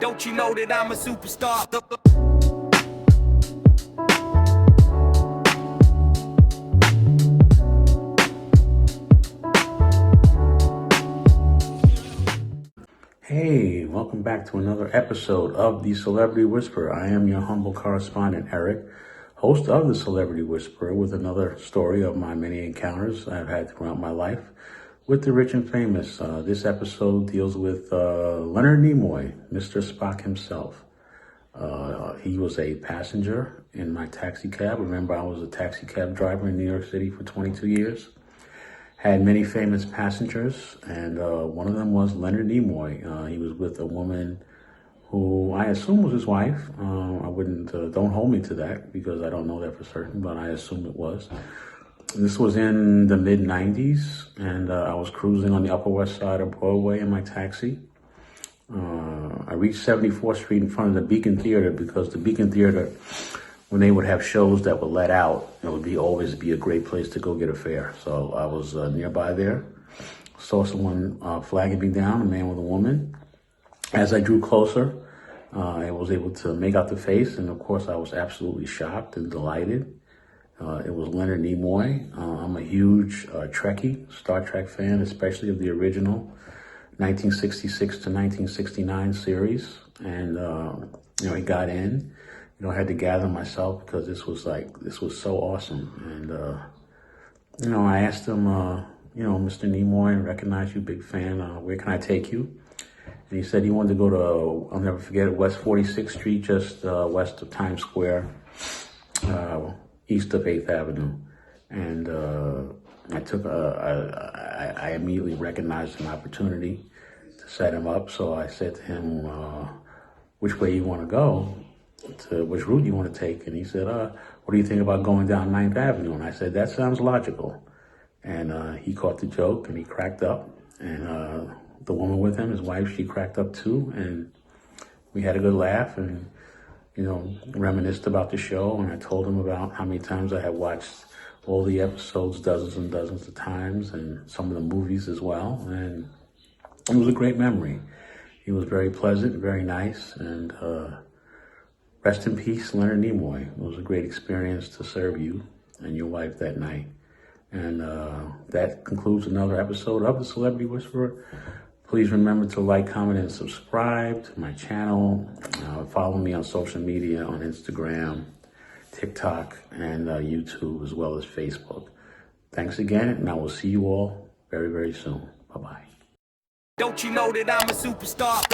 Don't you know that I'm a superstar? Hey, welcome back to another episode of The Celebrity Whisperer. I am your humble correspondent, Eric, host of The Celebrity Whisperer, with another story of my many encounters I've had throughout my life with the rich and famous. This episode deals with Leonard Nimoy, Mr. Spock himself. He was a passenger in my taxi cab. Remember, I was a taxi cab driver in New York City for 22 years. Had many famous passengers, and one of them was Leonard Nimoy. He was with a woman who I assume was his wife. I wouldn't, don't hold me to that because I don't know that for certain, but I assume it was. This was in the mid-90s, and I was cruising on the Upper West Side of Broadway in my taxi. I reached 74th Street in front of the Beacon Theater because the Beacon Theater, when they would have shows that were let out, it would always be a great place to go get a fare. So I was nearby there, saw someone flagging me down, a man with a woman. As I drew closer, I was able to make out the face, and of course I was absolutely shocked and delighted. It was Leonard Nimoy. I'm a huge Trekkie, Star Trek fan, especially of the original 1966 to 1969 series. And, he got in. I had to gather myself because this was so awesome. And, I asked him, Mr. Nimoy, I recognize you, big fan. Where can I take you? And he said he wanted to go to, I'll never forget it, West 46th Street, just west of Times Square, east of 8th Avenue. And I immediately recognized an opportunity to set him up. So I said to him, which way you want to go? To which route you want to take? And he said, what do you think about going down 9th Avenue? And I said, that sounds logical. And he caught the joke and he cracked up. And the woman with him, his wife, she cracked up too. And we had a good laugh and, reminisced about the show. And I told him about how many times I had watched all the episodes dozens and dozens of times, and some of the movies as well. And it was a great memory. He was very pleasant, very nice, and rest in peace, Leonard Nimoy. It was a great experience to serve you and your wife that night. And that concludes another episode of The Celebrity Whisperer. Please remember to like, comment, and subscribe to my channel. Follow me on social media, on Instagram, TikTok, and YouTube, as well as Facebook. Thanks again, and I will see you all very, very soon. Bye-bye. Don't you know that I'm a superstar?